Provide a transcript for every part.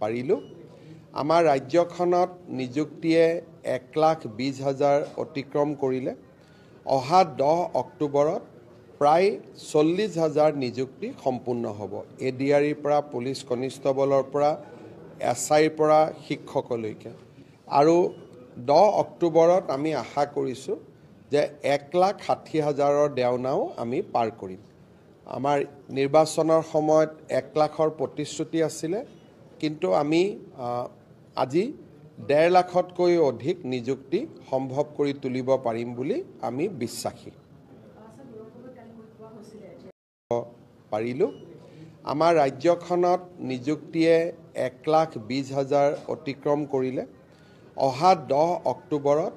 পাৰিলোঁ। আমাৰ ৰাজ্যখনত নিযুক্তিয়ে 1,20,000 অতিক্ৰম কৰিলে। অহা 10 অক্টোবৰত প্ৰায় 40,000 নিযুক্তি সম্পূৰ্ণ হ'ব। ADREৰ পৰা পুলিচ কনিষ্টবলৰ পৰা SIৰ পৰা শিক্ষকলৈকে। আৰু 10 অক্টোবৰত আমি আশা কৰিছোঁ যে 1,60,000 দেওনাও আমি পাৰ কৰিম। আমাৰ নিৰ্বাচনৰ সময়ত 1 লাখৰ প্ৰতিশ্ৰুতি আছিলে, কিন্তু আমি আজি 1.5 লাখতকৈ অধিক নিযুক্তি সম্ভৱ কৰি তুলিব পাৰিম বুলি আমি বিশ্বাসী। পাৰিলোঁ। আমাৰ ৰাজ্যখনত নিযুক্তিয়ে 1,20,000 অতিক্ৰম কৰিলে। অহা 10 অক্টোবৰত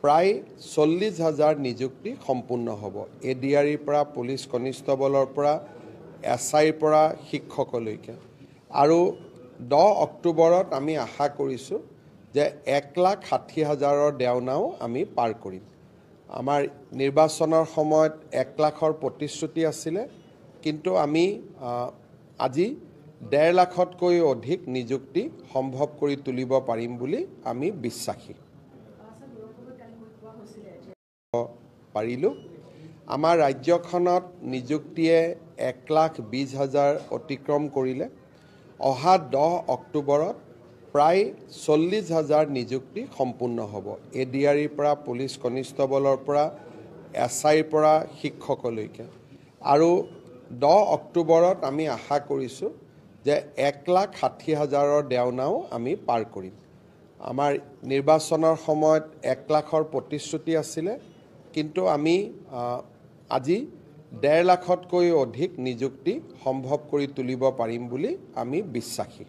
প্ৰায় 40,000 নিযুক্তি সম্পূৰ্ণ হ'ব। ADREৰ পৰা পুলিচ কনিষ্টবলৰ পৰা SIৰ পৰা শিক্ষকলৈকে। আৰু 10 অক্টোবৰত আমি আশা কৰিছোঁ যে 1,60,000 দেওনাও আমি পাৰ কৰিম। আমাৰ নিৰ্বাচনৰ সময়ত 1 লাখৰ প্ৰতিশ্ৰুতি আছিলে, কিন্তু আমি আজি 1.5 লাখতকৈ অধিক নিযুক্তি সম্ভৱ কৰি তুলিব পাৰিম বুলি আমি বিশ্বাসী। পাৰিলোঁ। আমাৰ ৰাজ্যখনত নিযুক্তিয়ে 1,20,000 অতিক্ৰম কৰিলে। অহা 10 অক্টোবৰত প্ৰায় 40,000 নিযুক্তি সম্পূৰ্ণ হ'ব। ADREৰ পৰা পুলিচ কনিষ্টবলৰ পৰা SIৰ পৰা শিক্ষকলৈকে। আৰু 10 অক্টোবৰত আমি আশা কৰিছোঁ যে 1,60,000 দেওনাও আমি পাৰ কৰিম। আমাৰ নিৰ্বাচনৰ সময়ত 1 লাখৰ প্ৰতিশ্ৰুতি আছিলে, কিন্তু আমি আজি 1.5 লাখতকৈ অধিক নিযুক্তি সম্ভৱ কৰি তুলিব পাৰিম বুলি আমি বিশ্বাসী।